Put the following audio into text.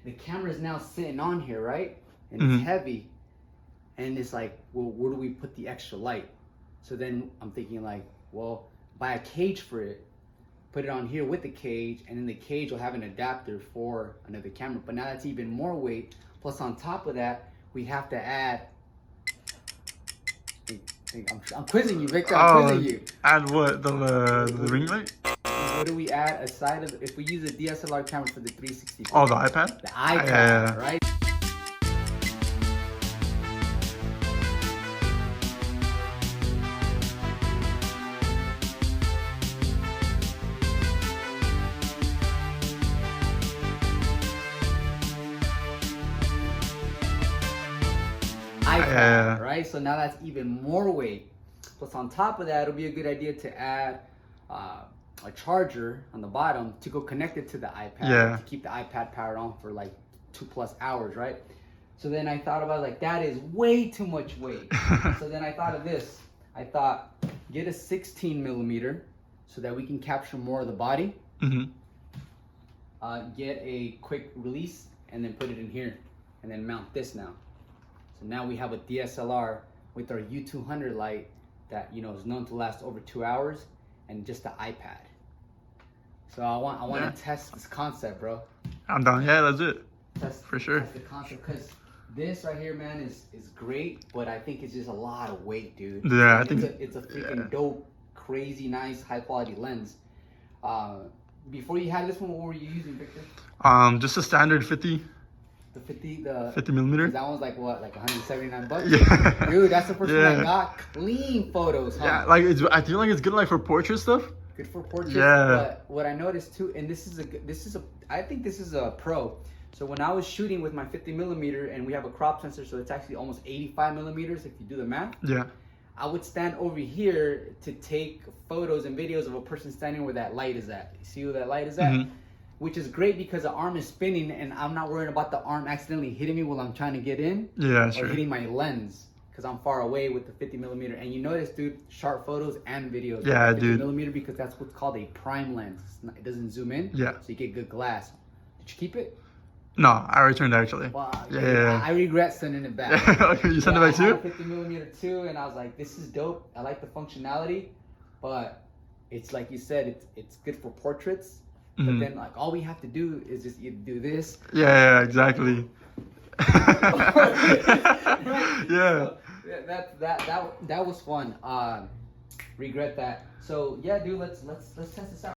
The camera is now sitting on here, right? And it's heavy. And it's like, well, where do we put the extra light? So then I'm thinking like, well, buy a cage for it, put it on here with the cage, and then the cage will have an adapter for another camera. But now that's even more weight. Plus on top of that, we have to add, I'm quizzing you, Victor, I'm quizzing you. Add what, the ring light? What do we add aside of, if we use a DSLR camera for the 360? Oh, the iPad? The iPad, right? iPad, right? So now that's even more weight. Plus on top of that, it'll be a good idea to add a charger on the bottom to go connect it to the iPad to keep the iPad powered on for like 2+ hours, right? So then I thought about like, that is way too much weight. So then I thought of this. I thought, get a 16mm so that we can capture more of the body. Get a quick release and then put it in here and then mount this now. So now we have a DSLR with our U200 light that, you know, is known to last over 2 hours, and just the iPad. So I want to test this concept, bro. I'm down. Yeah, that's it. For sure. Test the concept, because this right here, man, is great, but I think it's just a lot of weight, dude. Yeah, I think it's a freaking dope, crazy, nice, high quality lens. Before you had this one, what were you using, Victor? Just a standard 50. The 50 millimeter. That one's like what, like $179? Yeah. Dude, that's the first one I got. Clean photos, huh? Yeah, like I feel like it's good like for portrait stuff. Good for portraits. Yeah. But what I noticed too, and I think this is a pro. So when I was shooting with my 50mm, and we have a crop sensor, so it's actually almost 85mm if you do the math. Yeah. I would stand over here to take photos and videos of a person standing where that light is at. You see where that light is at? Which is great because the arm is spinning and I'm not worried about the arm accidentally hitting me while I'm trying to get in. Yeah, or hitting my lens because I'm far away with the 50mm. And you notice, dude, sharp photos and videos. Yeah, with dude. 50mm because that's what's called a prime lens. It doesn't zoom in. Yeah. So you get good glass. Did you keep it? No, I returned it actually. Wow. Yeah. I regret sending it back. Okay, you sent it back too? I had a 50mm too, and I was like, this is dope. I like the functionality, but it's like you said, it's good for portraits. But then, like, all we have to do is just either do this. Yeah, exactly. Yeah. So that was fun. Regret that. So yeah, dude, let's test this out.